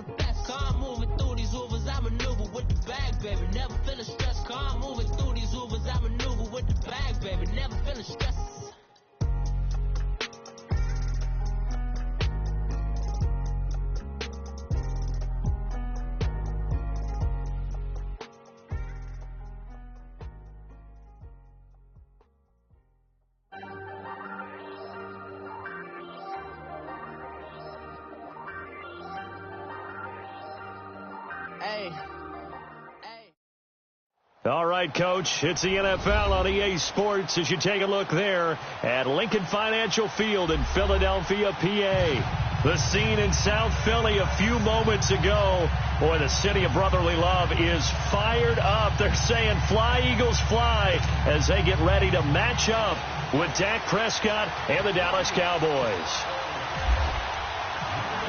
the best. Calm moving through these Ubers, I maneuver with the bag, baby. Never feeling stressed. Calm moving through these Ubers, I maneuver with the bag, baby. Never feeling stressed. All right, Coach, it's the NFL on EA Sports as you take a look there at Lincoln Financial Field in Philadelphia, PA. The scene in South Philly a few moments ago. Boy, the city of brotherly love is fired up. They're saying, fly, Eagles, fly, as they get ready to match up with Dak Prescott and the Dallas Cowboys.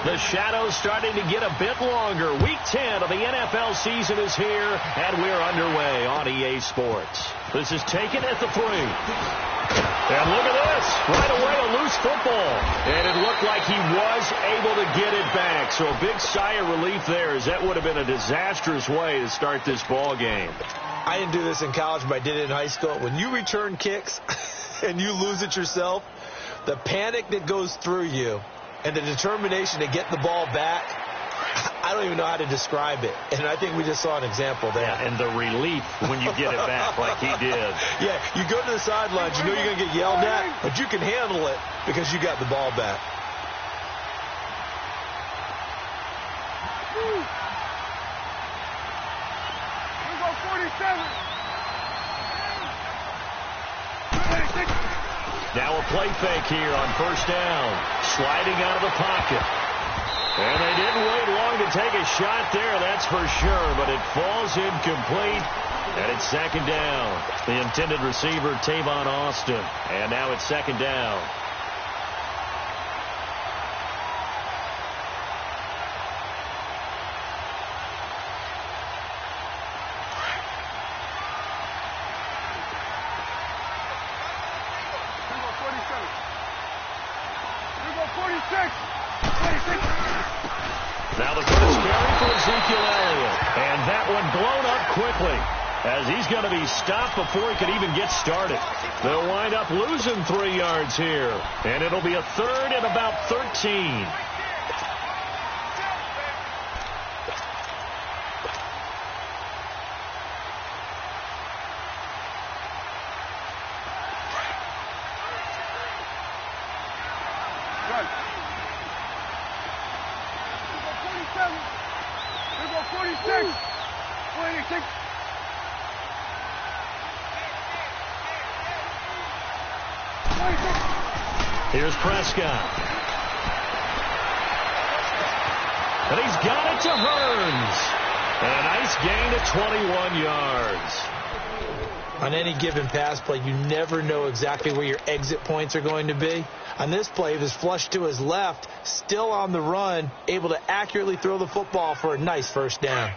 The shadow's starting to get a bit longer. Week 10 of the NFL season is here, and we're underway on EA Sports. This is taken at the 3. And look at this. Right away, a loose football. And it looked like he was able to get it back. So a big sigh of relief there, as that would have been a disastrous way to start this ball game. I didn't do this in college, but I did it in high school. When you return kicks and you lose it yourself, the panic that goes through you and the determination to get the ball back, I don't even know how to describe it. And I think we just saw an example there. Yeah, and the relief when you get it back like he did. Yeah, you go to the sidelines, you know you're going to get yelled at, but you can handle it because you got the ball back. Here we go, 47. Now a play fake here on first down. Sliding out of the pocket. And they didn't wait long to take a shot there, that's for sure. But it falls incomplete. And it's second down. The intended receiver, Tavon Austin. And now it's second down. Now the first carry for Ezekiel Elliott. And that one blown up quickly, as he's going to be stopped before he could even get started. They'll wind up losing 3 yards here. And it'll be a third and about 13. Here's Prescott. And he's got it to Hearns. And a nice gain of 21 yards. On any given pass play, you never know exactly where your exit points are going to be. On this play, it was flushed to his left, still on the run, able to accurately throw the football for a nice first down.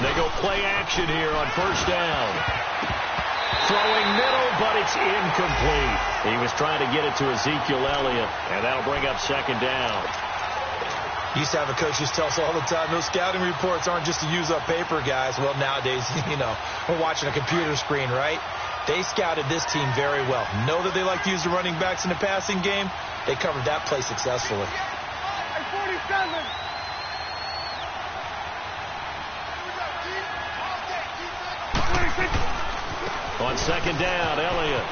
They go play action here on first down. Throwing middle, but it's incomplete. He was trying to get it to Ezekiel Elliott, and that'll bring up second down. Used to have a coach used to tell us all the time, those scouting reports aren't just to use up paper, guys. Well, nowadays, you know, we're watching a computer screen, right? They scouted this team very well. Know that they like to use the running backs in the passing game. They covered that play successfully. 47. On second down, Elliott.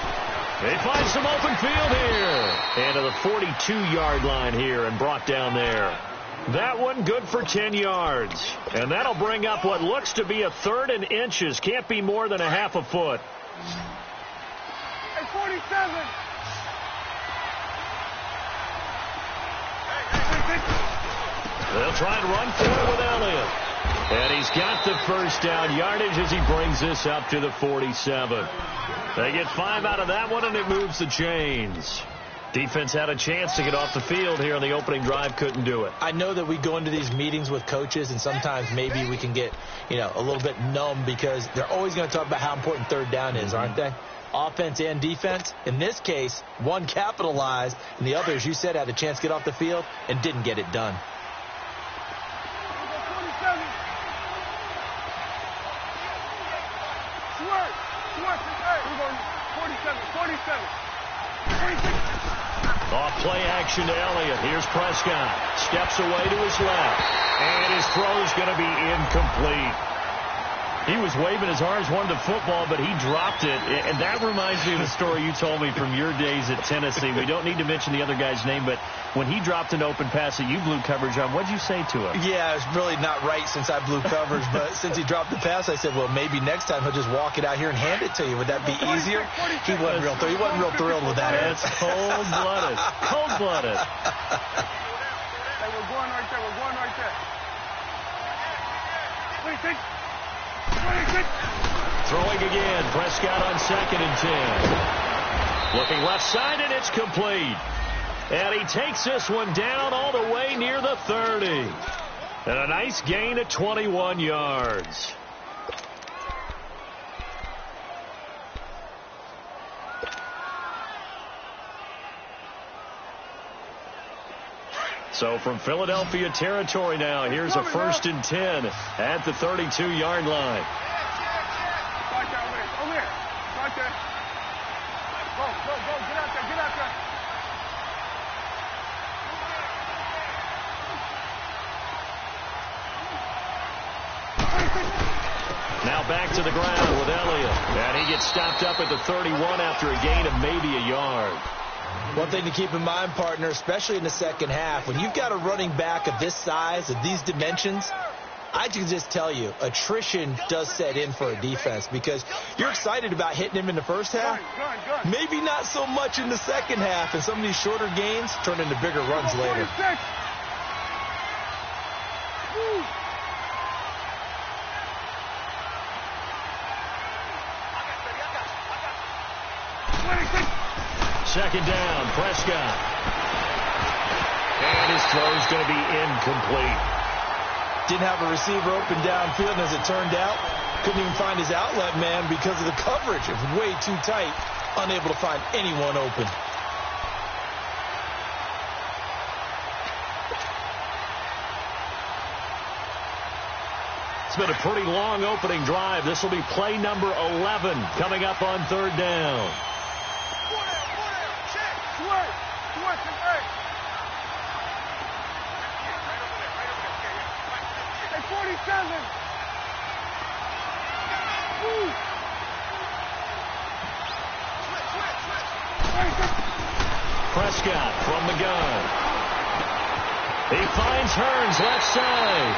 They find some open field here. And to the 42-yard line here and brought down there. That one good for 10 yards. And that'll bring up what looks to be a third and inches. Can't be more than a half a foot. Hey, 47. They'll try and run for it with Elliott. And he's got the first down yardage as he brings this up to the 47. They get 5 out of that one, and it moves the chains. Defense had a chance to get off the field here on the opening drive, couldn't do it. I know that we go into these meetings with coaches, and sometimes maybe we can get, a little bit numb because they're always going to talk about how important third down is, aren't they? Offense and defense. In this case, one capitalized, and the other, as you said, had a chance to get off the field and didn't get it done. Off play action to Elliott. Here's Prescott. Steps away to his left. And his throw is going to be incomplete. He was waving his arms, wanted to football, but he dropped it. And that reminds me of the story you told me from your days at Tennessee. We don't need to mention the other guy's name, but when he dropped an open pass that you blew coverage on, what'd you say to him? Yeah, it's really not right since I blew coverage, but since he dropped the pass, I said, well, maybe next time he'll just walk it out here and hand it to you. Would that be easier? He wasn't real thrilled with that. That's cold-blooded. Cold-blooded. Hey, we're going right there. We're going right there. 26. 26. Throwing again. Prescott on 2nd and 10. Looking left side, and it's complete. And he takes this one down all the way near the 30. And a nice gain of 21 yards. So from Philadelphia territory now, here's a 1st and 10 at the 32-yard line. Right there, over here. Right there. Go. Get out there. Now back to the ground with Elliott. And he gets stopped up at the 31 after a gain of maybe a yard. One thing to keep in mind, partner, especially in the second half, when you've got a running back of this size, of these dimensions, I can just tell you, attrition does set in for a defense because you're excited about hitting him in the first half. Maybe not so much in the second half, and some of these shorter gains turn into bigger runs later. 2nd down, Prescott. And his throw is going to be incomplete. Didn't have a receiver open downfield, and as it turned out, couldn't even find his outlet man because of the coverage. It was way too tight, unable to find anyone open. It's been a pretty long opening drive. This will be play number 11 coming up on 3rd down. 47. Prescott from the gun. He finds Hearns left side.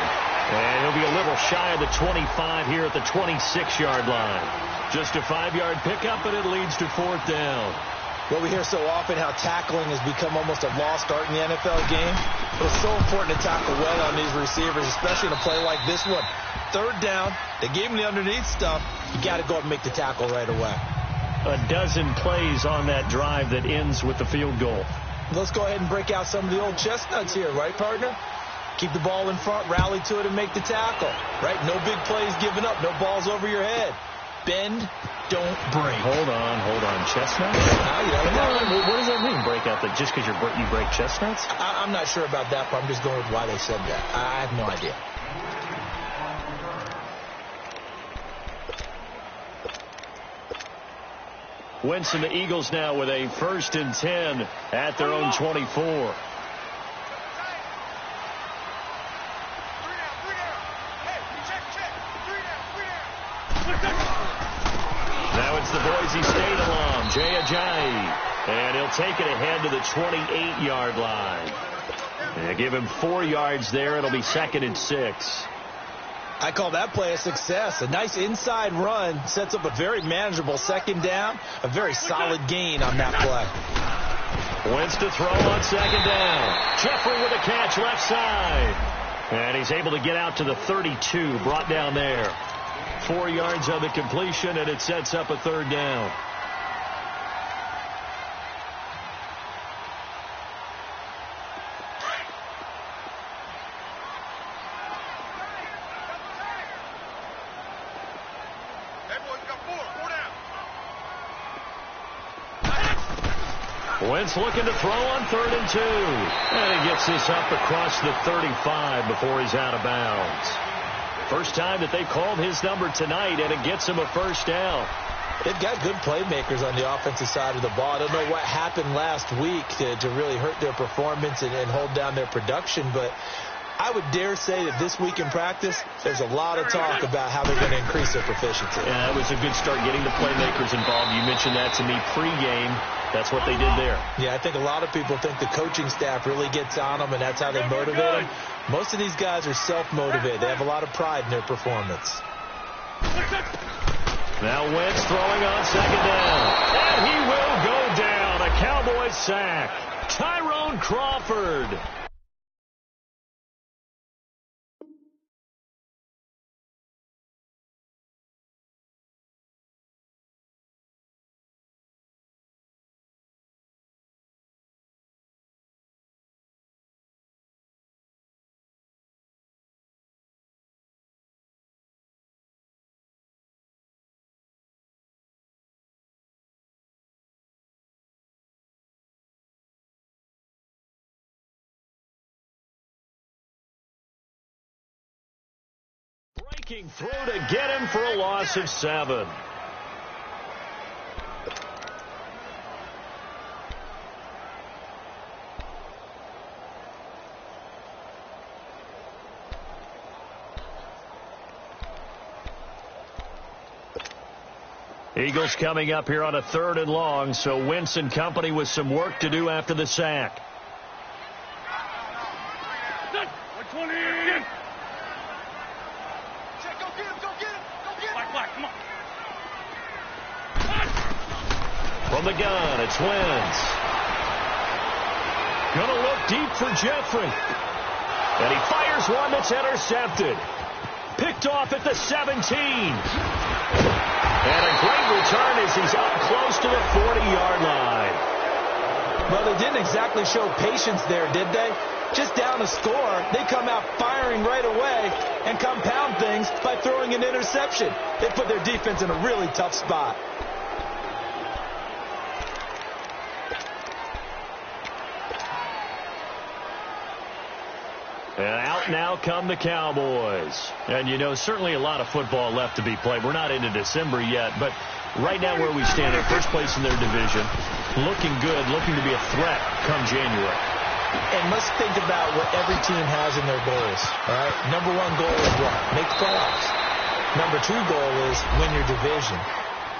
And he'll be a little shy of the 25 here at the 26-yard line. Just a 5-yard pickup, and it leads to 4th down. Well, we hear so often how tackling has become almost a lost art in the NFL game. But it's so important to tackle well on these receivers, especially in a play like this one. 3rd down, they gave him the underneath stuff. You got to go and make the tackle right away. A dozen plays on that drive that ends with the field goal. Let's go ahead and break out some of the old chestnuts here, right, partner? Keep the ball in front, rally to it, and make the tackle, right? No big plays given up, no balls over your head. Bend, don't break. Hold on. Chestnuts? What does that mean, break out? That just because you break chestnuts? I'm not sure about that, but I'm just going with why they said that. I have no idea. Wentz and the Eagles now with a 1st and 10 at their own 24. Now it's the Boise State alum, Jay Ajayi. And he'll take it ahead to the 28-yard line. And give him 4 yards there. It'll be 2nd and 6. I call that play a success. A nice inside run sets up a very manageable 2nd down. A very solid gain on that play. Wentz to throw on 2nd down. Jeffrey with a catch left side. And he's able to get out to the 32, brought down there. 4 yards on the completion, and it sets up a 3rd down. Wentz looking to throw on 3rd and 2. And he gets this up across the 35 before he's out of bounds. First time that they called his number tonight, and it gets him a first down. They've got good playmakers on the offensive side of the ball. I don't know what happened last week to really hurt their performance and hold down their production, but I would dare say that this week in practice, there's a lot of talk about how they're going to increase their proficiency. Yeah, that was a good start getting the playmakers involved. You mentioned that to me pregame. That's what they did there. Yeah, I think a lot of people think the coaching staff really gets on them, and that's how they motivate them. Most of these guys are self-motivated. They have a lot of pride in their performance. Now Wentz throwing on 2nd down. And he will go down. A Cowboys sack. Tyrone Crawford. Breaking through to get him for a loss of 7. Eagles coming up here on a 3rd and long, so Wentz and company with some work to do after the sack. From the gun, it's Wentz. Gonna look deep for Jeffrey. And he fires one that's intercepted. Picked off at the 17. And a great return as he's up close to the 40-yard line. Well, they didn't exactly show patience there, did they? Just down a score, they come out firing right away and compound things by throwing an interception. They put their defense in a really tough spot. And out now come the Cowboys. And, you know, certainly a lot of football left to be played. We're not into December yet, but right now where we stand in first place in their division, looking good, looking to be a threat come January. And let's think about what every team has in their goals, all right? Number 1 goal is what? Make the playoffs. Number 2 goal is win your division.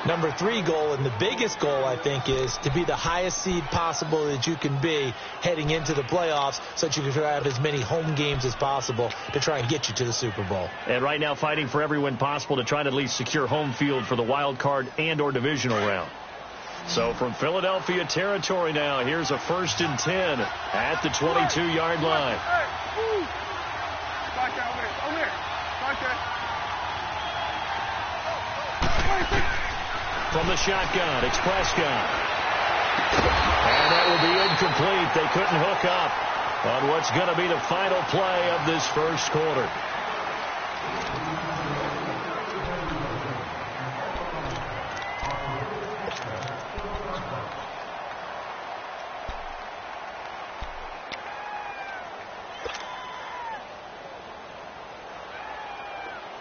Number 3 goal, and the biggest goal, I think, is to be the highest seed possible that you can be heading into the playoffs so that you can have as many home games as possible to try and get you to the Super Bowl. And right now fighting for every win possible to try to at least secure home field for the wild card and or divisional round. So from Philadelphia territory now, here's a 1st and 10 at the 22-yard line. From the shotgun, it's Prescott. And that will be incomplete. They couldn't hook up on what's going to be the final play of this first quarter.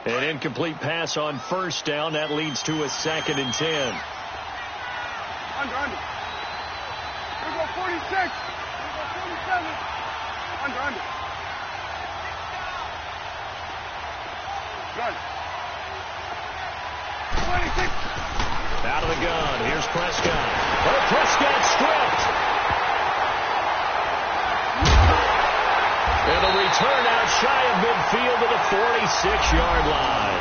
An incomplete pass on 1st down. That leads to a 2nd and 10. Under. Here we go 46. Here we go 47. Under. Gun. 26. Out of the gun. Here's Prescott. Oh, Prescott stripped. And a return out shy of midfield to the 46-yard line.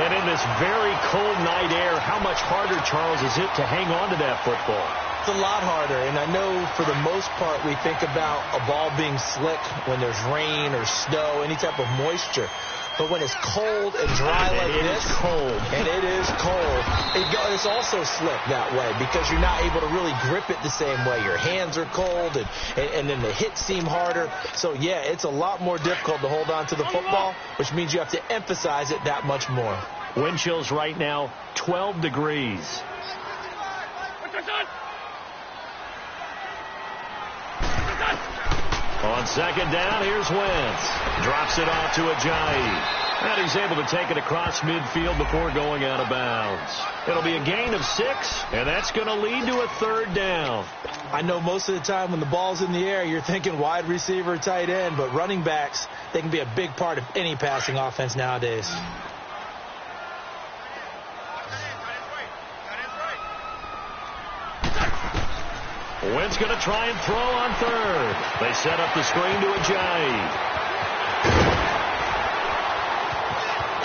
And in this very cold night air, how much harder, Charles, is it to hang on to that football? It's a lot harder, and I know for the most part we think about a ball being slick when there's rain or snow, any type of moisture. But when it's cold and dry like this, and it is cold, it's also slick that way because you're not able to really grip it the same way. Your hands are cold, and then the hits seem harder. So, yeah, it's a lot more difficult to hold on to the football, which means you have to emphasize it that much more. Wind chills right now, 12 degrees. On second down, here's Wentz. Drops it off to Ajayi. And he's able to take it across midfield before going out of bounds. It'll be a gain of 6, and that's going to lead to a third down. I know most of the time when the ball's in the air, you're thinking wide receiver, tight end, but running backs, they can be a big part of any passing offense nowadays. Wentz going to try and throw on third. They set up the screen to Ajayi.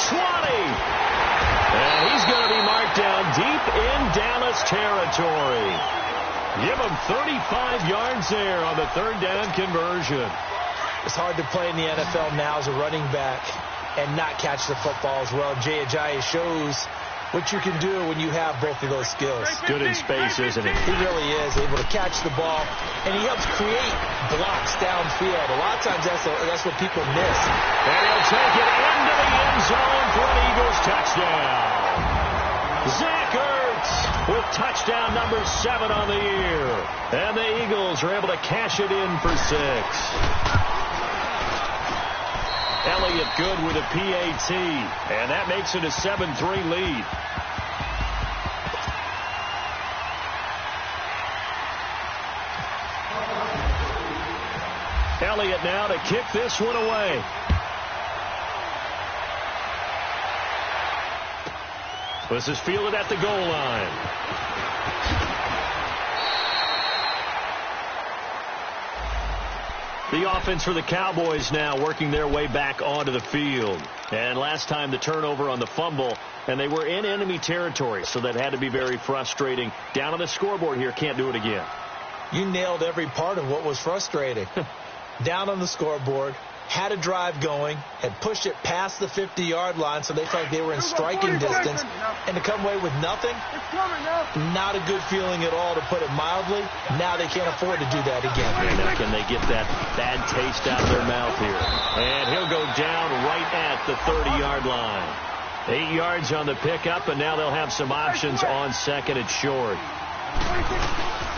20. And he's going to be marked down deep in Dallas territory. Give him 35 yards there on the third down conversion. It's hard to play in the NFL now as a running back and not catch the football as well. Jay Ajayi shows what you can do when you have both of those skills. Good in space, isn't it? He really is able to catch the ball, and he helps create blocks downfield. A lot of times that's what people miss. And he'll take it into the end zone for an Eagles touchdown. Zach Ertz with touchdown number 7 on the year. And the Eagles are able to cash it in for 6. Elliott good with a PAT, and that makes it a 7-3 lead. Elliott now to kick this one away. This is fielded at the goal line. The offense for the Cowboys now working their way back onto the field. And last time the turnover on the fumble, and they were in enemy territory, so that had to be very frustrating. Down on the scoreboard here, can't do it again. You nailed every part of what was frustrating. Down on the scoreboard, had a drive going, had pushed it past the 50-yard line, so they felt like they were in striking distance, and to come away with nothing, not a good feeling at all, to put it mildly. Now they can't afford to do that again. And now can they get that bad taste out of their mouth here? And he'll go down right at the 30-yard line. 8 yards on the pickup, and now they'll have some options on second and short.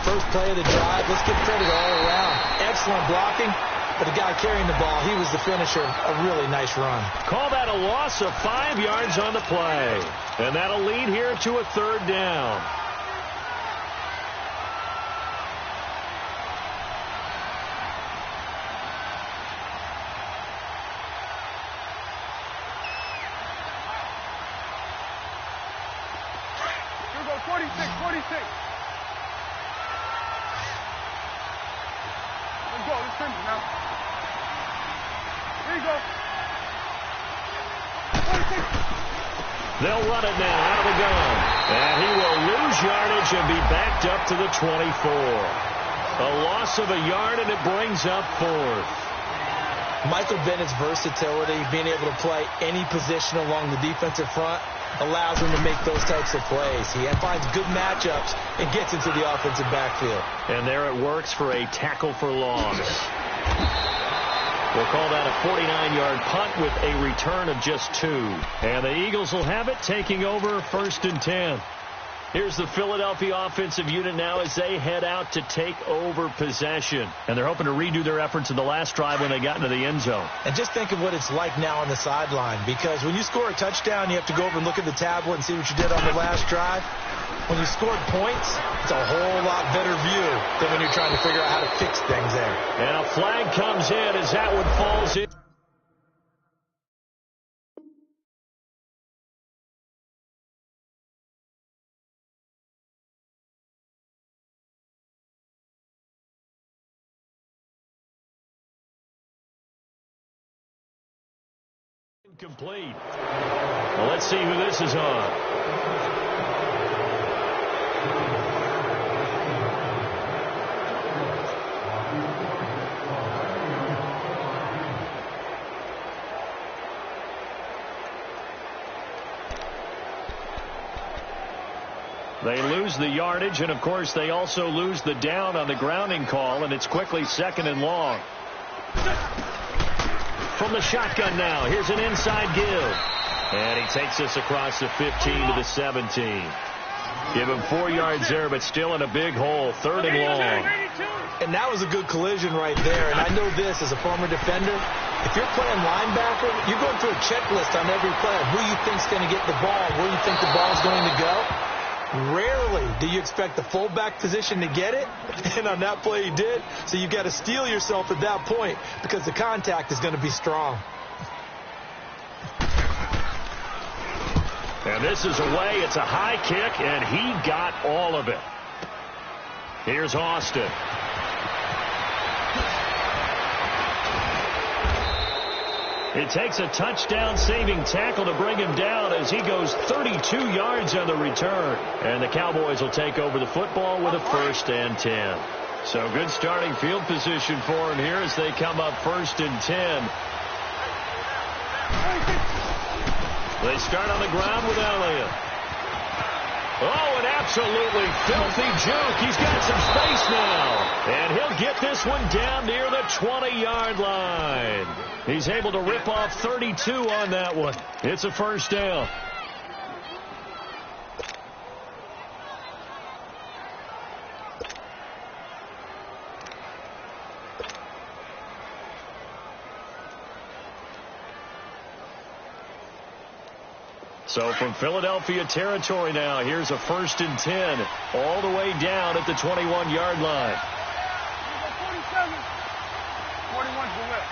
First play of the drive, let's give credit all around. Excellent blocking. But the guy carrying the ball, he was the finisher. A really nice run. Call that a loss of 5 yards on the play. And that'll lead here to a third down. Here we go, 46. Let's go, let's finish now. Here you go. 46. They'll run it now out of the gun. And he will lose yardage and be backed up to the 24. A loss of a yard, and it brings up 4th. Michael Bennett's versatility, being able to play any position along the defensive front, allows him to make those types of plays. He finds good matchups and gets into the offensive backfield. And there it works for a tackle for loss. We'll call that a 49-yard punt with a return of just 2. And the Eagles will have it, taking over 1st and 10. Here's the Philadelphia offensive unit now as they head out to take over possession. And they're hoping to redo their efforts in the last drive when they got into the end zone. And just think of what it's like now on the sideline, because when you score a touchdown, you have to go over and look at the tablet and see what you did on the last drive. When you scored points, it's a whole lot better view than when you're trying to figure out how to fix things there. And a flag comes in as that one falls in. Complete. Well, let's see who this is on. They lose the yardage, and of course they also lose the down on the grounding call, and it's quickly 2nd and long. From the shotgun now, here's an inside give. And he takes us across the 15 to the 17. Give him 4 yards there, but still in a big hole. 3rd and long. And that was a good collision right there. And I know this as a former defender. If you're playing linebacker, you're going through a checklist on every play. Who you think's going to get the ball, where you think the ball's going to go. Rarely do you expect the fullback position to get it. And on that play he did. So you've got to steel yourself at that point because the contact is going to be strong. And this is away. It's a high kick, and he got all of it. Here's Austin. It takes a touchdown-saving tackle to bring him down as he goes 32 yards on the return. And the Cowboys will take over the football with a 1st and 10. So good starting field position for him here as they come up 1st and 10. They start on the ground with Elliott. Oh, an absolutely filthy juke. He's got some space now. And he'll get this one down near the 20-yard line. He's able to rip off 32 on that one. It's a 1st down. So from Philadelphia territory now, here's a 1st and 10, all the way down at the 21-yard line. 47. 41's the whip.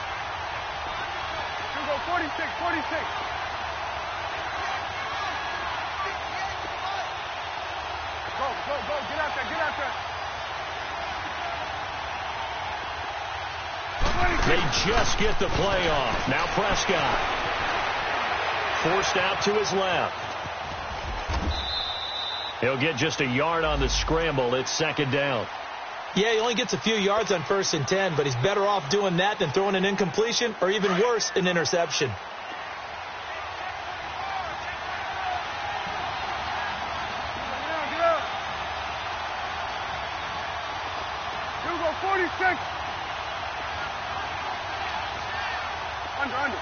You go 46, 46. Go, go, go. Get out there, get out there. They just get the play off. Now Prescott. Forced out to his left. He'll get just a yard on the scramble. It's 2nd down. Yeah, he only gets a few yards on 1st and 10, but he's better off doing that than throwing an incompletion or even worse, an interception. Get out. You go 46. Under.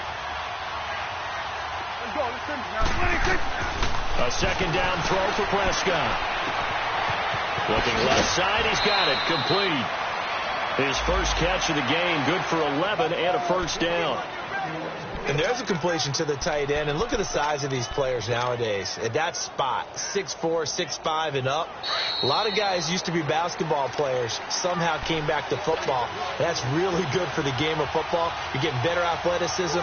Let's go. Let's finish now. 26. A 2nd down throw for Prescott. Looking left side, he's got it. Complete. His first catch of the game, good for 11 and a 1st down. And there's a completion to the tight end. And look at the size of these players nowadays. At that spot, 6'4", 6'5", and up. A lot of guys used to be basketball players, somehow came back to football. That's really good for the game of football. You're getting better athleticism,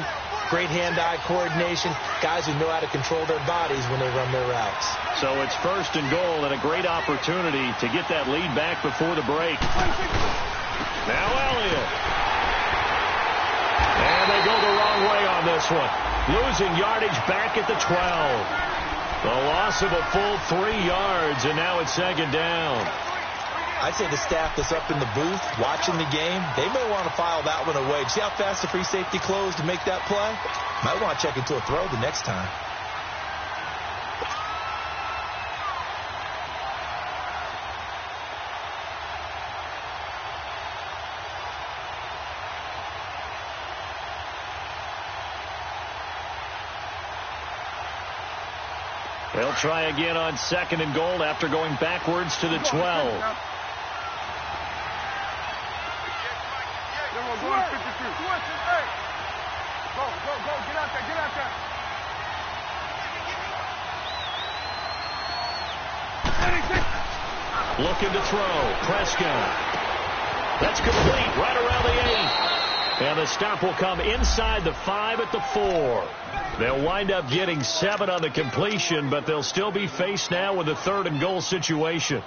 great hand-eye coordination, guys who know how to control their bodies when they run their routes. So it's 1st and goal and a great opportunity to get that lead back before the break. Now Elliott. And they go the wrong way on this one. Losing yardage back at the 12. The loss of a full 3 yards, and now it's 2nd down. I'd say the staff that's up in the booth watching the game, they may want to file that one away. See how fast the free safety closed to make that play? Might want to check into a throw the next time. They'll try again on 2nd and goal after going backwards to the 12. Go, get out there. Looking to throw. Prescott. That's complete right around the 8. And the stop will come inside the 5 at the 4. They'll wind up getting 7 on the completion, but they'll still be faced now with a 3rd and goal situation.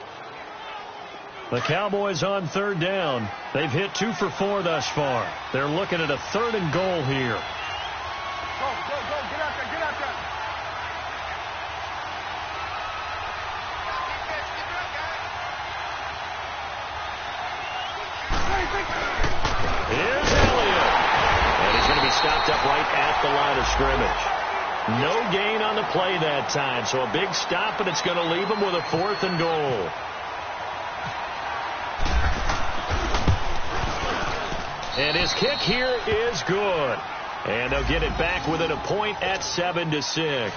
The Cowboys on 3rd down. They've hit 2 for 4 thus far. They're looking at a 3rd and goal here. Go, get out there. Here's Elliott. And he's going to be stopped up right at the line of scrimmage. No gain on the play that time, so a big stop, and it's going to leave him with a 4th and goal. And his kick here is good. And they'll get it back within a point at 7-6.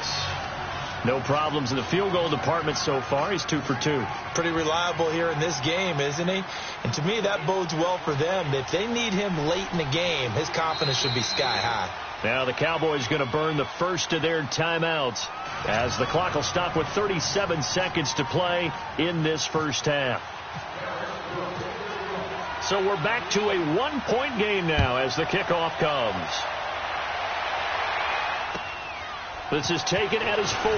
No problems in the field goal department so far. He's 2 for 2. Pretty reliable here in this game, isn't he? And to me, that bodes well for them. If they need him late in the game, his confidence should be sky high. Now the Cowboys going to burn the first of their timeouts as the clock will stop with 37 seconds to play in this first half. So we're back to a 1-point game now as the kickoff comes. This is taken at his 4.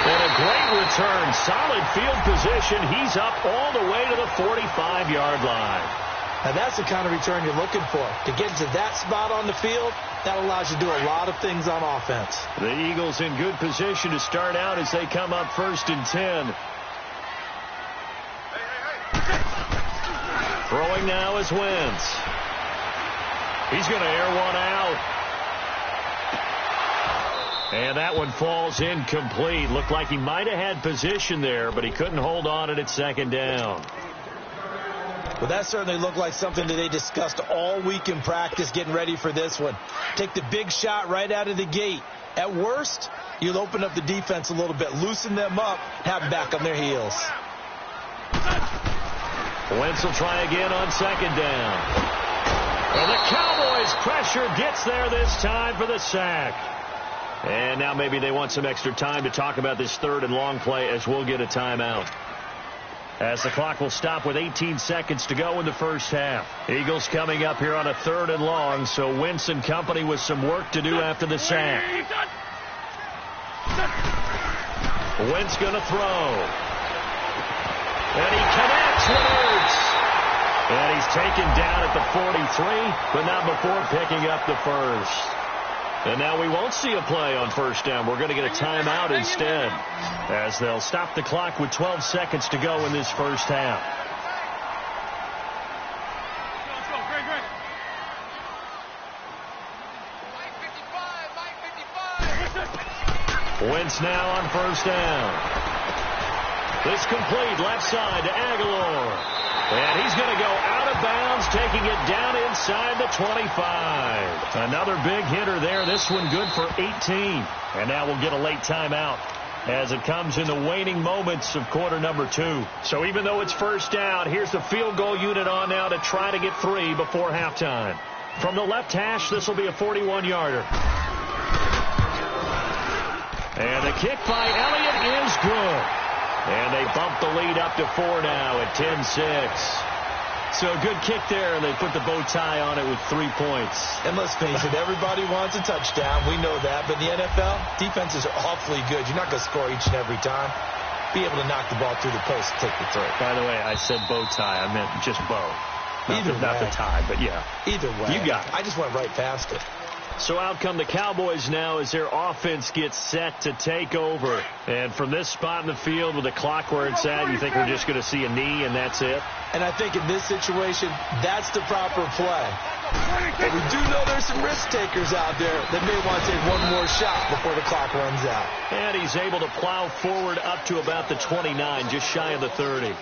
And a great return. Solid field position. He's up all the way to the 45-yard line. Now that's the kind of return you're looking for. To get to that spot on the field, that allows you to do a lot of things on offense. The Eagles in good position to start out as they come up 1st and 10. Throwing now is Wentz. He's going to air one out. And that one falls incomplete. Looked like he might have had position there, but he couldn't hold on at 2nd down. Well, that certainly looked like something that they discussed all week in practice getting ready for this one. Take the big shot right out of the gate. At worst, you'll open up the defense a little bit, loosen them up, have them back on their heels. Wentz will try again on 2nd down. And the Cowboys' pressure gets there this time for the sack. And now maybe they want some extra time to talk about this 3rd and long play as we'll get a timeout. As the clock will stop with 18 seconds to go in the first half. Eagles coming up here on a 3rd and long, so Wentz and company with some work to do after the sack. Wentz going to throw. And he connects with Ertz. And he's taken down at the 43, but not before picking up the first. And now we won't see a play on 1st down. We're going to get a timeout instead, as they'll stop the clock with 12 seconds to go in this first half. Let's go, Greg. Mike 55. Wentz now on 1st down. This complete left side to Aguilar. And he's going to go out of bounds, taking it down inside the 25. Another big hitter there. This one good for 18. And now we'll get a late timeout as it comes in the waning moments of quarter number 2. So even though it's 1st down, here's the field goal unit on now to try to get 3 before halftime. From the left hash, this will be a 41-yarder. And the kick by Elliott is good. And they bump the lead up to 4 now at 10-6. So a good kick there, and they put the bow tie on it with 3 points. And let's face it, everybody wants a touchdown. We know that. But in the NFL, defenses are awfully good. You're not going to score each and every time. Be able to knock the ball through the post and take the throw. By the way, I said bow tie. I meant just bow. Not the tie, but yeah. Either way. You got it. I just went right past it. So out come the Cowboys now as their offense gets set to take over. And from this spot in the field with the clock where it's at, you think we're just going to see a knee and that's it? And I think in this situation, that's the proper play. But we do know there's some risk takers out there that may want to take one more shot before the clock runs out. And he's able to plow forward up to about the 29, just shy of the 30.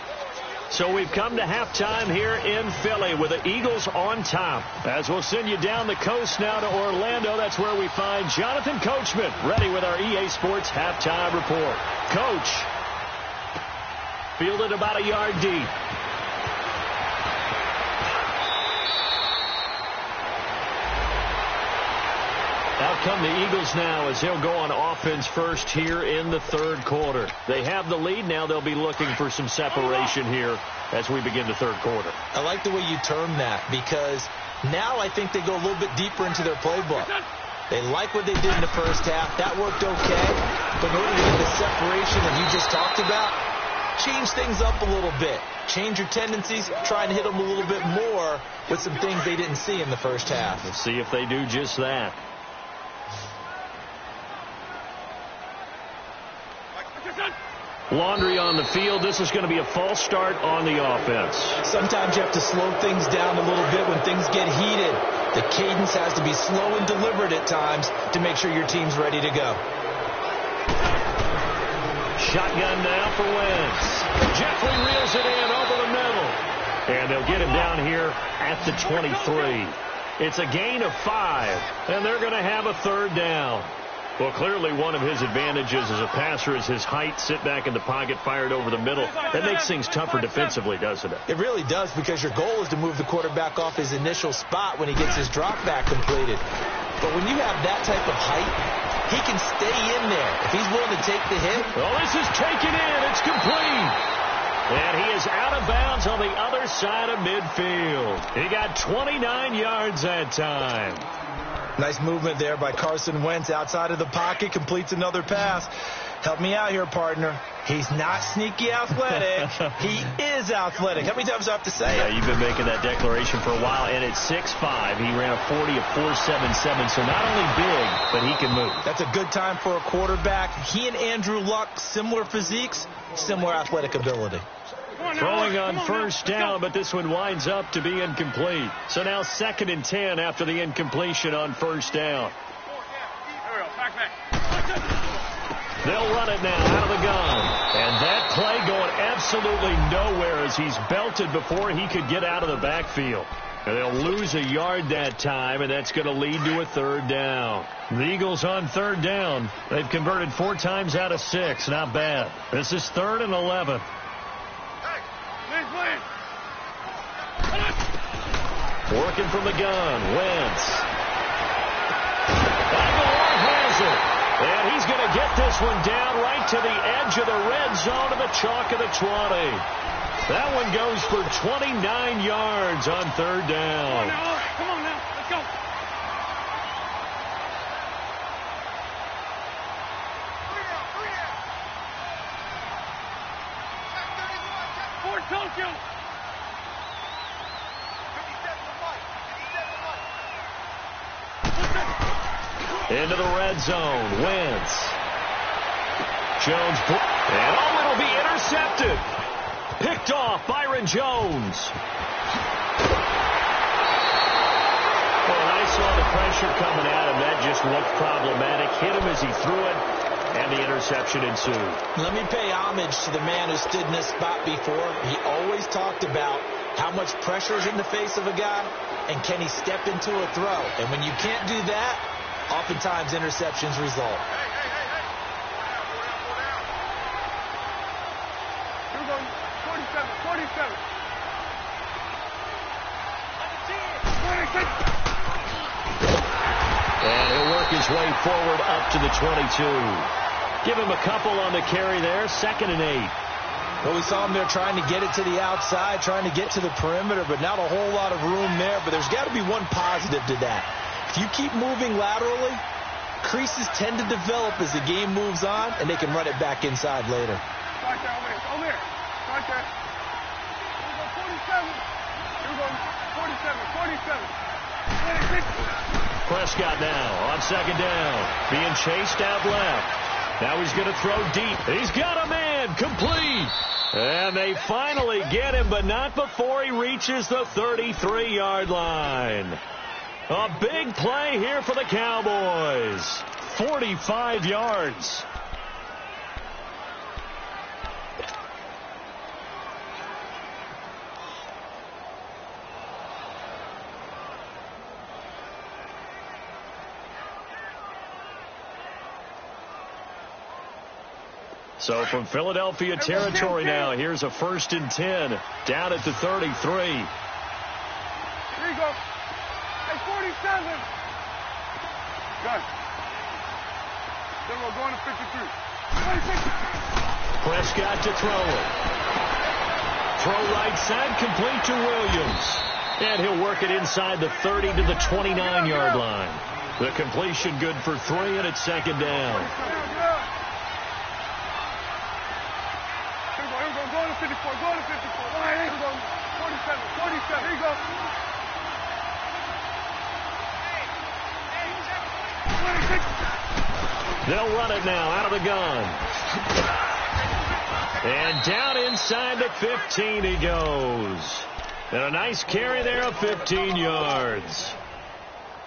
So we've come to halftime here in Philly with the Eagles on top. As we'll send you down the coast now to Orlando, that's where we find Jonathan Coachman ready with our EA Sports halftime report. Coach, fielded about a yard deep. Out come the Eagles now as they'll go on offense first here in the 3rd quarter. They have the lead. Now they'll be looking for some separation here as we begin the 3rd quarter. I like the way you term that because now I think they go a little bit deeper into their playbook. They like what they did in the first half. That worked okay. But in order to get the separation that you just talked about, change things up a little bit. Change your tendencies. Try and hit them a little bit more with some things they didn't see in the first half. We'll see if they do just that. Laundry on the field. This is going to be a false start on the offense. Sometimes you have to slow things down a little bit when things get heated. The cadence has to be slow and deliberate at times to make sure your team's ready to go. Shotgun now for Wentz. Jeffrey reels it in over the middle. And they'll get him down here at the 23. It's a gain of 5, and they're going to have a third down. Well, clearly one of his advantages as a passer is his height. Sit back in the pocket, fired over the middle. That makes things tougher defensively, doesn't it? It really does, because your goal is to move the quarterback off his initial spot when he gets his drop back completed. But when you have that type of height, he can stay in there if he's willing to take the hit. Well, this is taken in. It's complete. And he is out of bounds on the other side of midfield. He got 29 yards that time. Nice movement there by Carson Wentz outside of the pocket. Completes another pass. Help me out here, partner. He's not sneaky athletic. He is athletic. How many times do I have to say it? Yeah, you've been making that declaration for a while. And at 6'5", he ran a 40 of 4.77. So not only big, but he can move. That's a good time for a quarterback. He and Andrew Luck, similar physiques, similar athletic ability. Throwing on first down, but this one winds up to be incomplete. So now 2nd and 10 after the incompletion on first down. They'll run it now out of the gun. And that play going absolutely nowhere as he's belted before he could get out of the backfield. And they'll lose a yard that time, and that's going to lead to a third down. The Eagles on third down. They've converted 4 times out of 6. Not bad. This is 3rd and 11. Working from the gun, Wentz. Aguilar has it. And he's going to get this one down right to the edge of the red zone of the chalk of the 20. That one goes for 29 yards on third down. Come on now. Let's go. Fort Tokyo. Into the red zone, Wentz. Jones, and it'll be intercepted. Picked off, Byron Jones. Well, I saw the pressure coming at him. That just looked problematic. Hit him as he threw it, and the interception ensued. Let me pay homage to the man who stood in this spot before. He always talked about how much pressure is in the face of a guy, and can he step into a throw. And when you can't do that, oftentimes interceptions result. Here we go. 47. 26. And he'll work his way forward up to the 22. Give him a couple on the carry there. 2nd and 8. Well, we saw him there trying to get it to the outside, trying to get to the perimeter, but not a whole lot of room there. But there's got to be one positive to that. If you keep moving laterally, creases tend to develop as the game moves on, and they can run it back inside later. Right there, over there. Right there. Here we go, 47. Here we go, 47. 26. Prescott now on 2nd down. Being chased out left. Now he's going to throw deep. He's got a man. Complete. And they finally get him, but not before he reaches the 33-yard line. A big play here for the Cowboys. 45 yards. So from Philadelphia territory now, here's a 1st and 10 down at the 33. Here you go. Hey, 47. Good. Then we're going to 53. 26. Prescott to throw it. Throw right side, complete to Williams. And he'll work it inside the 30 to the 29-yard line. The completion good for 3, and it's 2nd down. Go to 54. Go to 54. Right, here we go. 47. 47. Here you go. 26. They'll run it now out of the gun. And down inside the 15 he goes. And a nice carry there of 15 yards.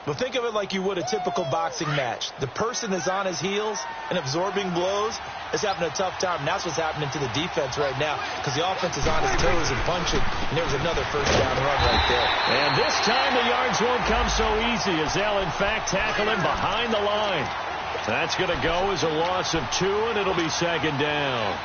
Well, think of it like you would a typical boxing match. The person is on his heels and absorbing blows is having a tough time. And that's what's happening to the defense right now because the offense is on its toes and punching. And there was another first down run right there. And this time the yards won't come so easy as they'll, in fact, tackle him behind the line. That's going to go as a loss of 2, and it'll be second down.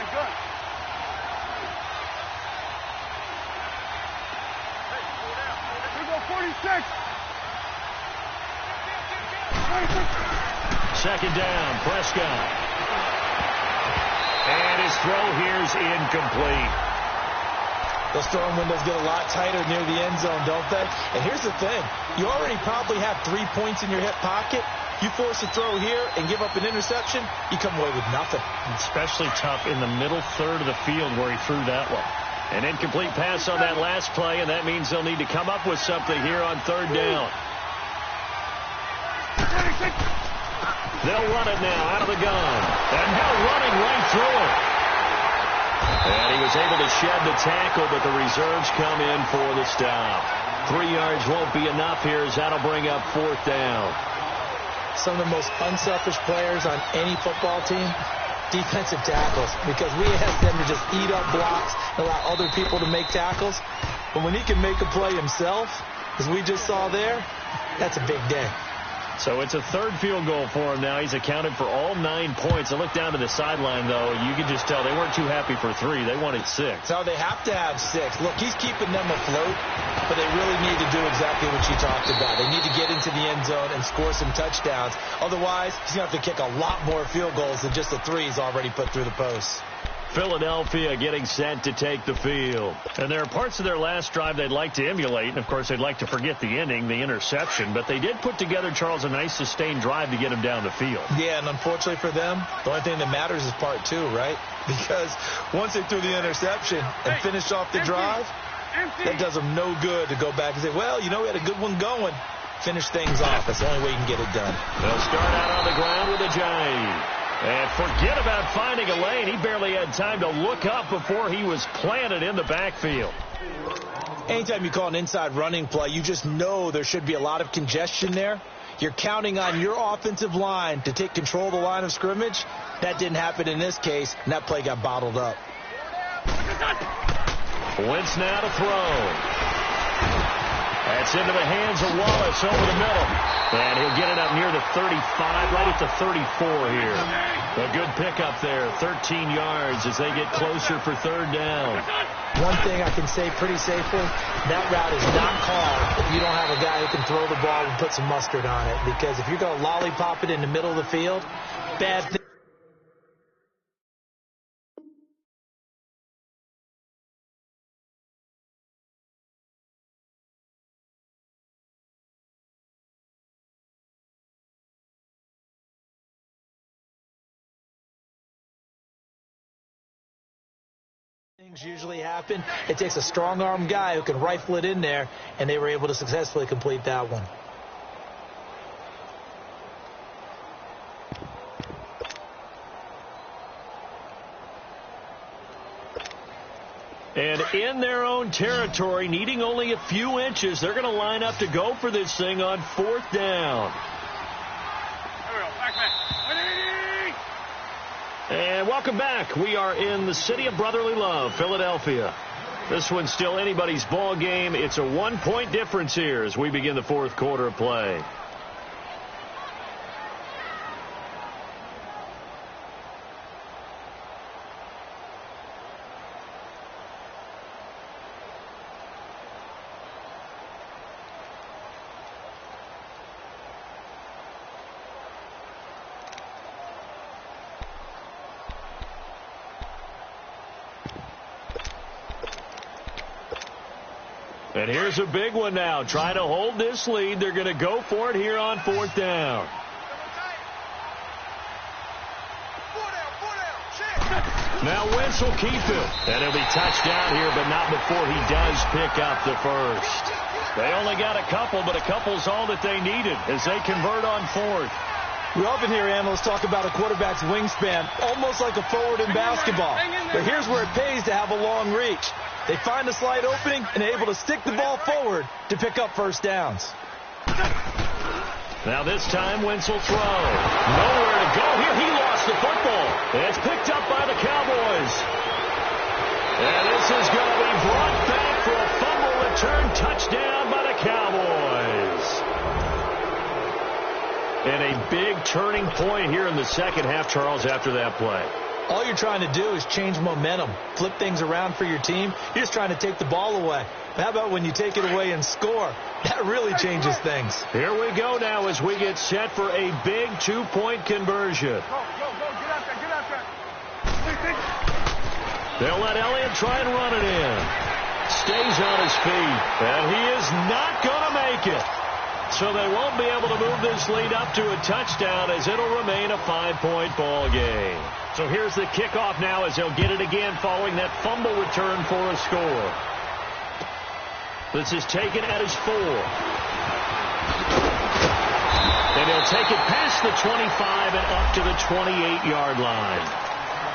Good. We go 46. Second down, Prescott. And his throw here's incomplete. Those throwing windows get a lot tighter near the end zone, don't they? And here's the thing. You already probably have 3 points in your hip pocket. You force a throw here and give up an interception, you come away with nothing. Especially tough in the middle third of the field where he threw that one. An incomplete pass on that last play, and that means they'll need to come up with something here on third down. They'll run it now out of the gun. And now running right through it. And he was able to shed the tackle, but the reserves come in for the stop. 3 yards won't be enough here as that'll bring up fourth down. Some of the most unselfish players on any football team, defensive tackles, because we ask them to just eat up blocks and allow other people to make tackles. But when he can make a play himself, as we just saw there, that's a big day. So it's a third field goal for him now. He's accounted for all 9 points. I look down to the sideline, though. You can just tell they weren't too happy for 3. They wanted 6. So they have to have 6. Look, he's keeping them afloat, but they really need to do exactly what you talked about. They need to get into the end zone and score some touchdowns. Otherwise, he's going to have to kick a lot more field goals than just the 3 he's already put through the posts. Philadelphia getting set to take the field. And there are parts of their last drive they'd like to emulate. And, of course, they'd like to forget the ending, the interception. But they did put together, Charles, a nice sustained drive to get him down the field. Yeah, and unfortunately for them, the only thing that matters is part 2, right? Because once they threw the interception and finished off the drive, that does them no good to go back and say, well, you know, we had a good one going. Finish things off. That's the only way you can get it done. They'll start out on the ground with a Ajayi. And forget about finding a lane. He barely had time to look up before he was planted in the backfield. Anytime you call an inside running play, you just know there should be a lot of congestion there. You're counting on your offensive line to take control of the line of scrimmage. That didn't happen in this case, and that play got bottled up. Wentz now to throw. That's into the hands of Wallace over the middle. And he'll get it up near the 35, right at the 34 here. A good pickup there, 13 yards as they get closer for third down. One thing I can say pretty safely, that route is not called if you don't have a guy who can throw the ball and put some mustard on it. Because if you're going to lollipop it in the middle of the field, bad thing. Things usually happen. It takes a strong-arm guy who can rifle it in there, and they were able to successfully complete that one. And in their own territory, needing only a few inches, they're going to line up to go for this thing on fourth down. And welcome back. We are in the city of brotherly love, Philadelphia. This one's still anybody's ball game. It's a 1-point difference here as we begin the fourth quarter of play. And here's a big one now. Trying to hold this lead. They're going to go for it here on fourth down. Now Wentz will keep it. And he'll be touched down here, but not before he does pick up the first. They only got a couple, but a couple's all that they needed as they convert on fourth. We often hear analysts talk about a quarterback's wingspan, almost like a forward in basketball. But here's where it pays to have a long reach. They find a slight opening and are able to stick the ball forward to pick up first downs. Now this time, Wentz will throw. Nowhere to go here. He lost the football. It's picked up by the Cowboys. And this is going to be brought back for a fumble return touchdown by the Cowboys. And a big turning point here in the second half, Charles, after that play. All you're trying to do is change momentum, flip things around for your team. You're just trying to take the ball away. But how about when you take it away and score? That really changes things. Here we go now as we get set for a big two-point conversion. Go, get out there. They'll let Elliott try and run it in. Stays on his feet, and he is not going to make it. So they won't be able to move this lead up to a touchdown as it'll remain a 5-point ball game. So here's the kickoff now as they'll get it again following that fumble return for a score. This is taken at his 4. And he'll take it past the 25 and up to the 28-yard line.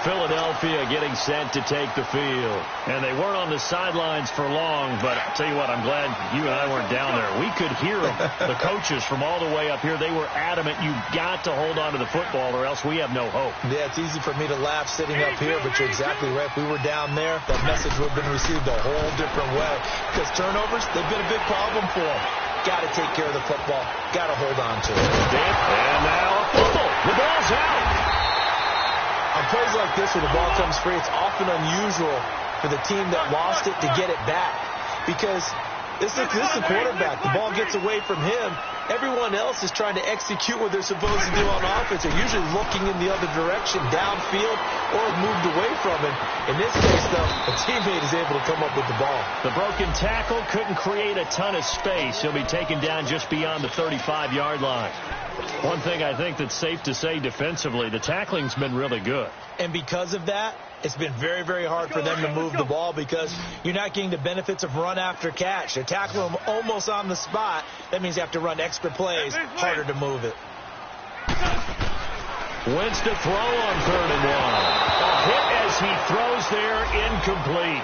Philadelphia getting set to take the field. And they weren't on the sidelines for long, but I'll tell you what, I'm glad you and I weren't down there. We could hear them, the coaches from all the way up here. They were adamant, you've got to hold on to the football or else we have no hope. Yeah, it's easy for me to laugh sitting up here, but you're exactly right. If we were down there, that message would have been received a whole different way. Because turnovers, they've been a big problem for them. Got to take care of the football. Got to hold on to it. And now a fumble. The ball's out. On plays like this where the ball comes free, it's often unusual for the team that lost it to get it back. Because this is the quarterback. The ball gets away from him. Everyone else is trying to execute what they're supposed to do on offense. They're usually looking in the other direction, downfield, or moved away from it. In this case, though, a teammate is able to come up with the ball. The broken tackle couldn't create a ton of space. He'll be taken down just beyond the 35-yard line. One thing I think that's safe to say defensively, the tackling's been really good. And because of that, it's been very, very hard for them to move the ball because you're not getting the benefits of run after catch. They're tackling them almost on the spot. That means you have to run extra plays, harder to move it. Wentz to throw on 3rd and 1. A hit as he throws there, incomplete.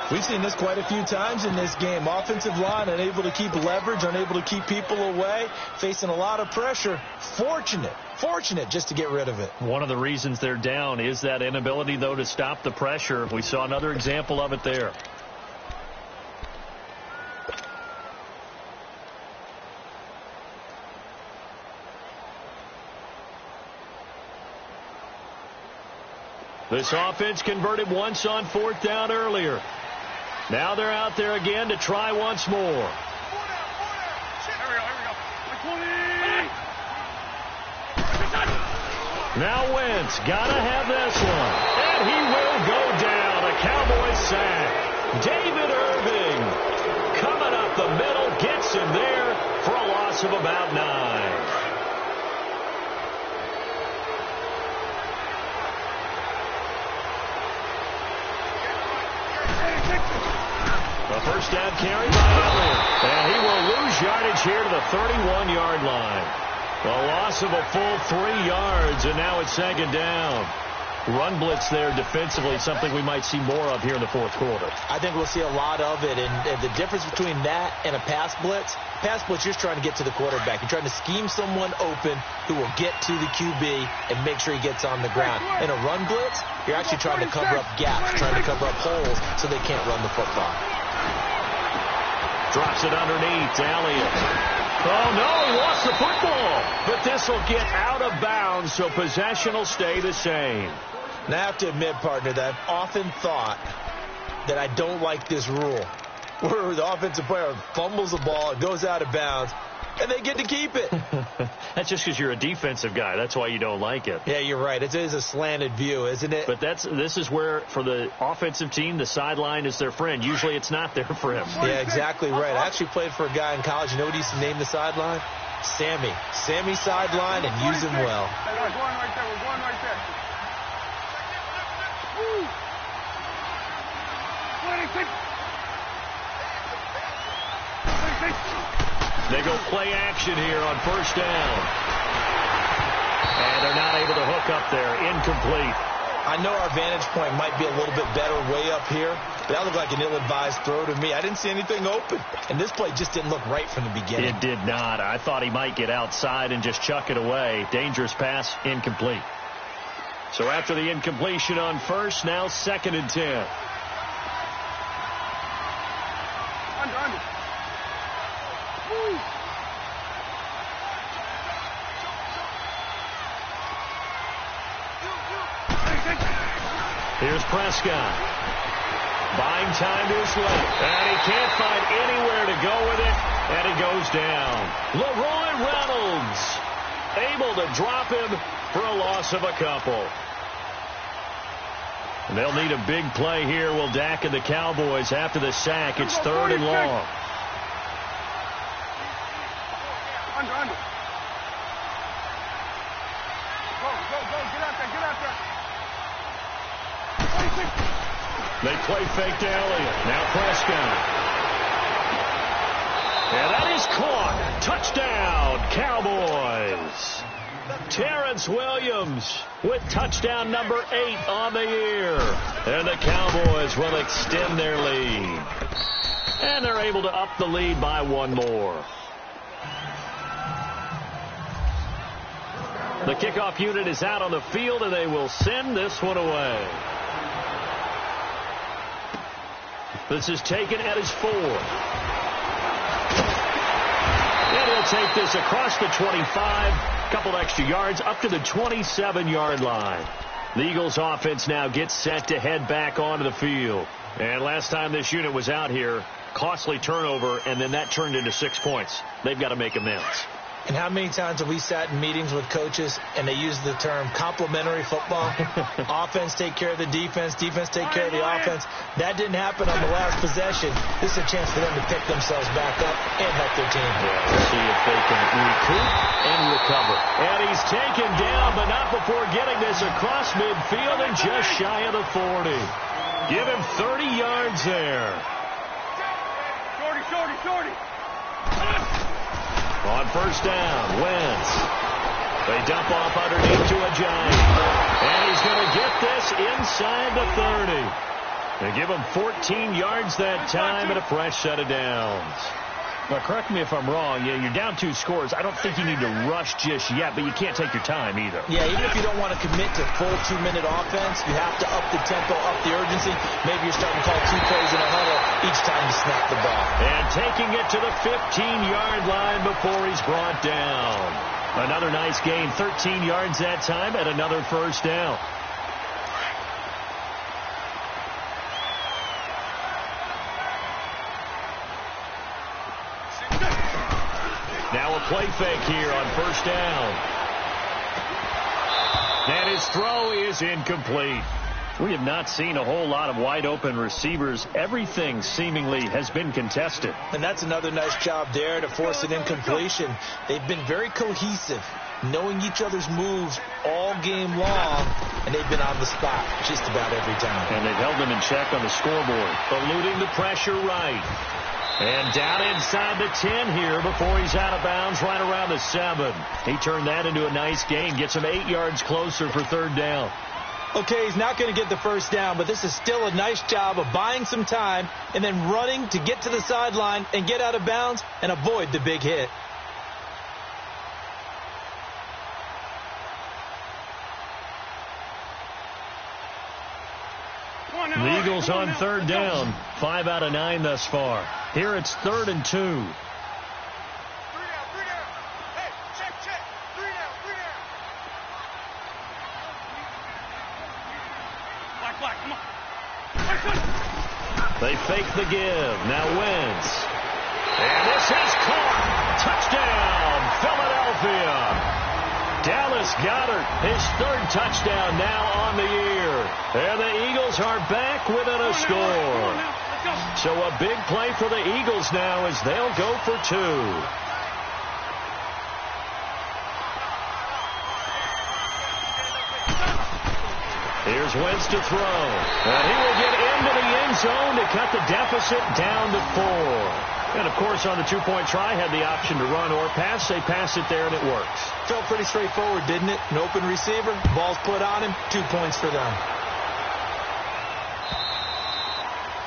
We've seen this quite a few times in this game. Offensive line unable to keep leverage, unable to keep people away, facing a lot of pressure. Fortunate just to get rid of it. One of the reasons they're down is that inability, though, to stop the pressure. We saw another example of it there. This offense converted once on 4th down earlier. Now they're out there again to try once more. Here we go. Now Wentz got to have this one. And he will go down. A Cowboys sack. David Irving coming up the middle, gets him there for a loss of about 9. A first down carry by Elliott. And he will lose yardage here to the 31-yard line. A loss of a full 3 yards, and now it's 2nd down. Run blitz there defensively, something we might see more of here in the 4th quarter. I think we'll see a lot of it, and the difference between that and a pass blitz, you're just trying to get to the quarterback. You're trying to scheme someone open who will get to the QB and make sure he gets on the ground. In a run blitz, you're actually trying to cover up gaps, trying to cover up holes so they can't run the football. Drops it underneath to Elliott. Oh, no, he lost the football. But this will get out of bounds, so possession will stay the same. And I have to admit, partner, that I've often thought that I don't like this rule, where the offensive player fumbles the ball, it goes out of bounds, and they get to keep it. That's just because you're a defensive guy. That's why you don't like it. Yeah, you're right. It is a slanted view, isn't it? But this is where, for the offensive team, the sideline is their friend. Usually it's not there for him. Yeah, exactly right. I actually played for a guy in college. You know what he used to name the sideline? Sammy. Sammy sideline, and use him well. We're going right there. We're going right there. Woo. 26. They go play action here on 1st down. And they're not able to hook up there. Incomplete. I know our vantage point might be a little bit better way up here, but that looked like an ill-advised throw to me. I didn't see anything open, and this play just didn't look right from the beginning. It did not. I thought he might get outside and just chuck it away. Dangerous pass, incomplete. So after the incompletion on first, now 2nd and 10. Under. Woo. Here's Prescott. Buying time to his left. And he can't find anywhere to go with it. And he goes down. Leroy Reynolds able to drop him for a loss of a couple. And they'll need a big play here. Will Dak and the Cowboys after the sack. It's 3rd and long. Under. Go. Get out there. They play fake to Elliott. Now Prescott. And that is caught. Touchdown, Cowboys. Terrence Williams with touchdown number 8 on the year. And the Cowboys will extend their lead. And they're able to up the lead by 1 more. The kickoff unit is out on the field, and they will send this one away. This is taken at his 4. And he'll take this across the 25. Couple extra yards up to the 27-yard line. The Eagles offense now gets set to head back onto the field. And last time this unit was out here, costly turnover, and then that turned into 6 points. They've got to make amends. And how many times have we sat in meetings with coaches and they use the term complementary football? Offense take care of the defense, defense take care of the offense. That didn't happen on the last possession. This is a chance for them to pick themselves back up and help their team. Yeah, we'll see if they can recoup and recover. And he's taken down, but not before getting this across midfield and just shy of the 40. Give him 30 yards there. Shorty. On first down, Wentz. They dump off underneath to a Giant. And he's going to get this inside the 30. They give him 14 yards that time and a fresh set of downs. Now, correct me if I'm wrong. Yeah, you're down 2 scores. I don't think you need to rush just yet, but you can't take your time either. Yeah, even if you don't want to commit to full 2-minute offense, you have to up the tempo, up the urgency. Maybe you're starting to call 2 plays in a huddle each time you snap the ball. And taking it to the 15-yard line before he's brought down. Another nice gain, 13 yards that time, and another first down. Now a play fake here on first down. And his throw is incomplete. We have not seen a whole lot of wide-open receivers. Everything seemingly has been contested. And that's another nice job there to force an incompletion. They've been very cohesive, knowing each other's moves all game long, and they've been on the spot just about every time. And they've held them in check on the scoreboard, eluding the pressure right. And down inside the 10 here before he's out of bounds right around the 7. He turned that into a nice gain, gets him 8 yards closer for 3rd down. Okay, he's not going to get the first down, but this is still a nice job of buying some time and then running to get to the sideline and get out of bounds and avoid the big hit. The Eagles on 3rd down, 5 out of 9 thus far. Here it's 3rd and 2. 3 down. Hey, check. 3 down. Black, come on. They fake the give. Now Wentz. And this is caught. Touchdown, Philadelphia. Dallas Goedert, his 3rd touchdown now on the year. And the Eagles are back within a score. So a big play for the Eagles now as they'll go for 2. Here's Wentz to throw. And he will get into the end zone to cut the deficit down to 4. And, of course, on the two-point try, had the option to run or pass. They pass it there, and it works. Felt pretty straightforward, didn't it? An open receiver, ball's put on him, 2 points for them.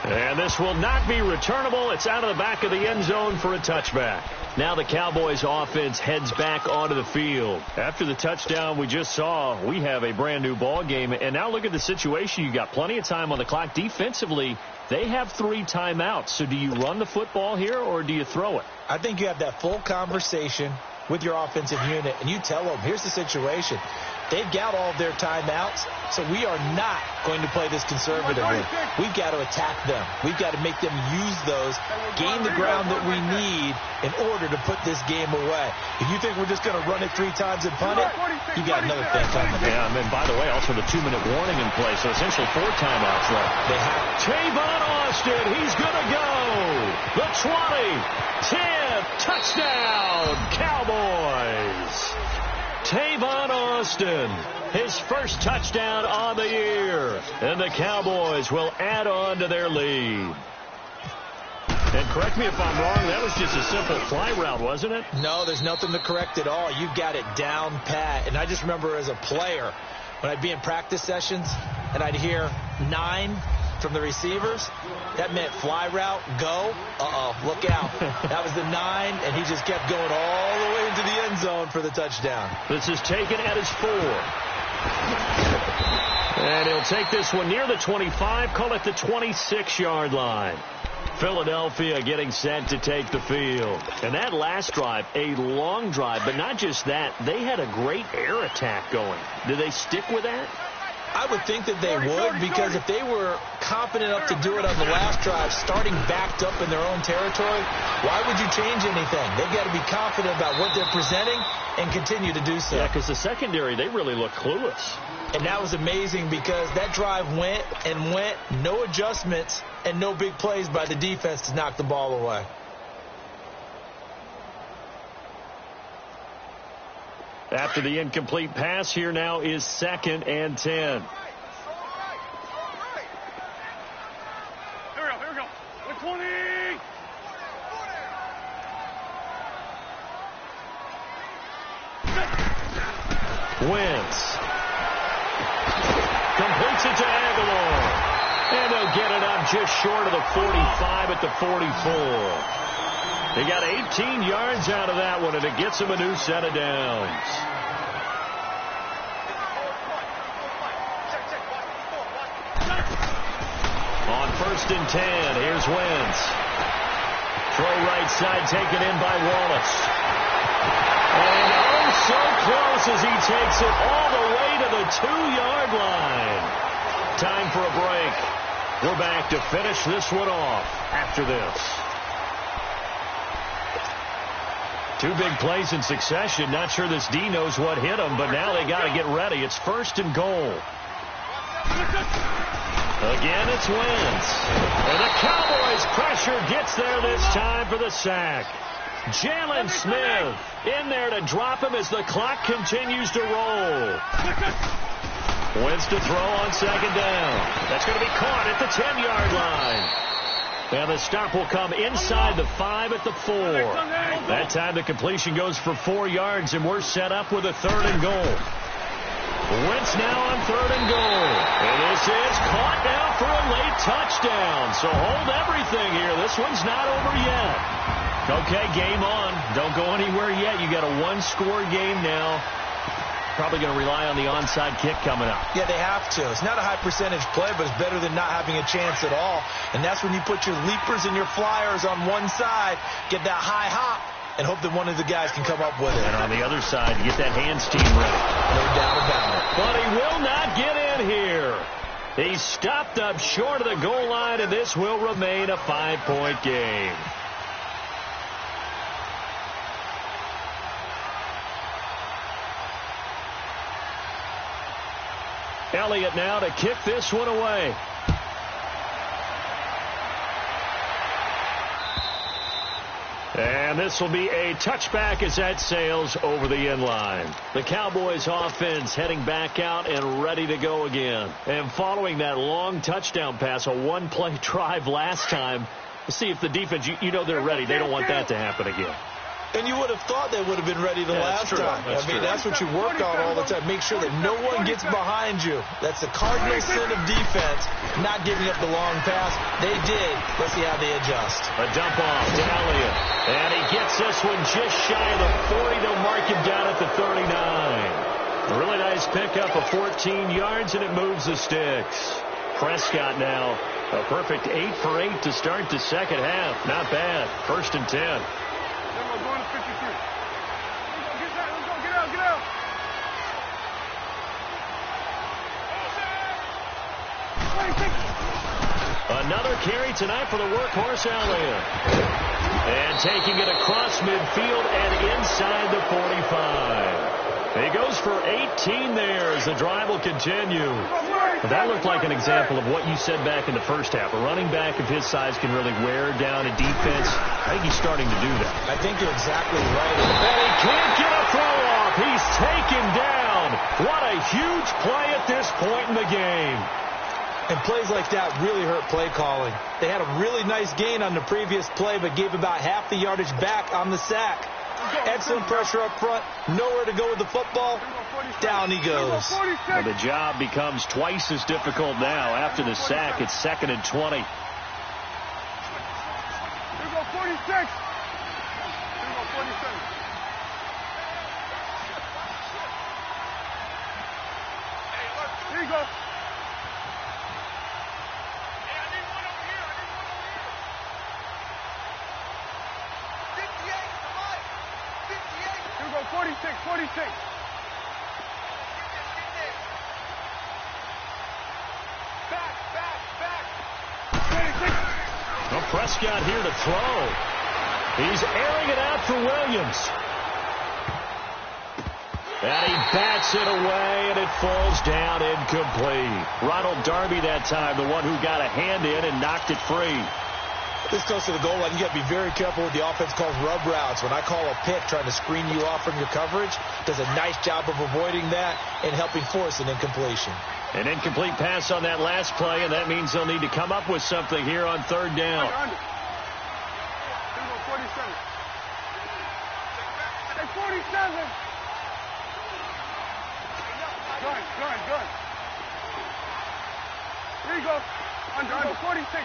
And this will not be returnable. It's out of the back of the end zone for a touchback. Now the Cowboys offense heads back onto the field. After the touchdown we just saw, we have a brand new ball game. And now look at the situation. You got plenty of time on the clock. Defensively, they have 3 timeouts. So do you run the football here or do you throw it? I think you have that full conversation with your offensive unit, and you tell them, here's the situation. They've got all of their timeouts, so we are not going to play this conservatively. We've got to attack them. We've got to make them use those, gain the ground that we need in order to put this game away. If you think we're just going to run it 3 times and punt it, you got another thing coming. Yeah, and by the way, also the 2-minute warning in place, so essentially 4 timeouts left. They have Tavon Austin, he's going to go. The 20, 10, touchdown, Cowboys. Tavon Austin, his first touchdown on the year. And the Cowboys will add on to their lead. And correct me if I'm wrong, that was just a simple fly route, wasn't it? No, there's nothing to correct at all. You've got it down pat. And I just remember as a player, when I'd be in practice sessions and I'd hear 9 from the receivers, that meant fly route, go, look out. That was the 9, and he just kept going all the way into the end zone for the touchdown. This is taken at his 4. And he'll take this one near the 25, call it the 26-yard line. Philadelphia getting set to take the field. And that last drive, a long drive, but not just that, they had a great air attack going. Did they stick with that? I would think that they would, because if they were confident enough to do it on the last drive, starting backed up in their own territory, why would you change anything? They've got to be confident about what they're presenting and continue to do so. Yeah, because the secondary, they really look clueless. And that was amazing because that drive went and went, no adjustments and no big plays by the defense to knock the ball away. After the incomplete pass, here now is 2nd and 10. Here we go. The 20. Wentz completes it to Aguilar. And they'll get it up just short of the 45 at the 44. They got 18 yards out of that one, and it gets them a new set of downs. On 1st and 10, here's Wentz. Throw right side taken in by Wallace. And oh, so close as he takes it all the way to the 2-yard line. Time for a break. We're back to finish this one off after this. 2 big plays in succession. Not sure this D knows what hit them, but now they got to get ready. It's 1st and goal. Again, it's Wentz. And the Cowboys' pressure gets there this time for the sack. Jalen Smith in there to drop him as the clock continues to roll. Wentz to throw on 2nd down. That's going to be caught at the 10-yard line. And the stop will come inside the 5 at the 4. That time the completion goes for 4 yards, and we're set up with a 3rd and goal. Wentz now on 3rd and goal. And this is caught now for a late touchdown. So hold everything here. This one's not over yet. Okay, game on. Don't go anywhere yet. You got a 1-score game now. Probably going to rely on the onside kick coming up. Yeah, they have to. It's not a high percentage play, but it's better than not having a chance at all. And that's when you put your leapers and your flyers on one side, get that high hop, and hope that one of the guys can come up with it. And on the other side, you get that hands team ready. No doubt about it. But he will not get in here. He's stopped up short of the goal line, and this will remain a 5-point game. Elliott now to kick this one away. And this will be a touchback as that sails over the end line. The Cowboys offense heading back out and ready to go again. And following that long touchdown pass, a one-play drive last time, we'll see if the defense, you know they're ready. They don't want that to happen again. And you would have thought they would have been ready the last time. That's what you work on all the time. Make sure that no one gets behind you. That's the cardinal sin of defense, not giving up the long pass. They did. Let's see how they adjust. A dump off to Elliott. And he gets this one just shy of the 40. They'll mark him down at the 39. A really nice pickup of 14 yards, and it moves the sticks. Prescott now a perfect 8 for 8 to start the second half. Not bad. 1st and 10. Going to 53. Get out. Another carry tonight for the workhorse Elliott. And taking it across midfield and inside the 45. He goes for 18 there as the drive will continue. That looked like an example of what you said back in the first half. A running back of his size can really wear down a defense. I think he's starting to do that. I think you're exactly right. And he can't get a throw off. He's taken down. What a huge play at this point in the game. And plays like that really hurt play calling. They had a really nice gain on the previous play, but gave about half the yardage back on the sack. Excellent pressure up front. Nowhere to go with the football. Down he goes. Well, the job becomes twice as difficult now. After the sack, it's 2nd and 20. Here we go, 46. Here we go, 47. Here you go. Here we go, 46. Back. 26. Well, Prescott here to throw. He's airing it out for Williams. And he bats it away, and it falls down incomplete. Ronald Darby that time, the one who got a hand in and knocked it free. This goes to the goal line. You got to be very careful with the offense called rub routes. When I call a pick trying to screen you off from your coverage, does a nice job of avoiding that and helping force an incompletion. An incomplete pass on that last play, and that means they'll need to come up with something here on 3rd down. Under. Here we go, 47. Hey, 47. Good. Here you go. Under. 46.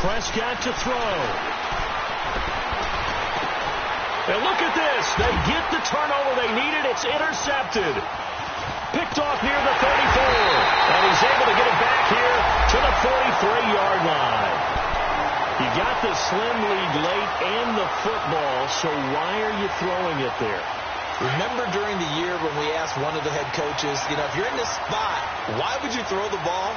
Prescott to throw. And look at this. They get the turnover they needed. It's intercepted. Picked off near the 34. And he's able to get it back here to the 43-yard line. You got the slim lead late and the football, so why are you throwing it there? Remember during the year when we asked one of the head coaches, if you're in this spot, why would you throw the ball?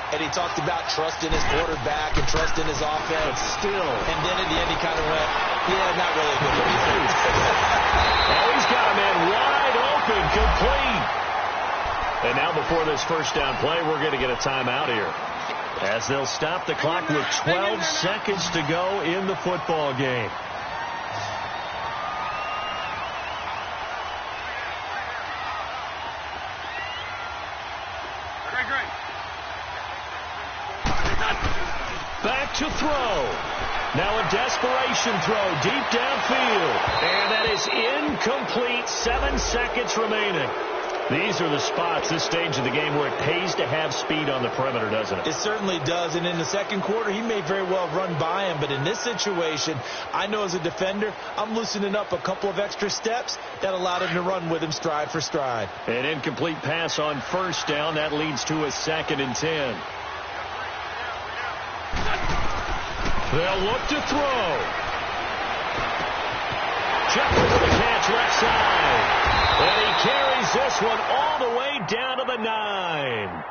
And he talked about trust in his quarterback and trust in his offense. But still. And then at the end he kind of went, yeah, not really good defense. Oh, he's got a man wide open, complete. And now before this first down play, we're going to get a timeout here, as they'll stop the clock with 12 seconds to go in the football game. Back to throw. Now a desperation throw deep downfield. And that is incomplete. 7 seconds remaining. These are the spots, this stage of the game, where it pays to have speed on the perimeter, doesn't it? It certainly does. And in the second quarter, he may very well run by him. But in this situation, I know as a defender, I'm loosening up a couple of extra steps that allowed him to run with him stride for stride. An incomplete pass on 1st down. That leads to a 2nd and 10. They'll look to throw. Jefferson for the catch, left side. And he carries this one all the way down to the 9.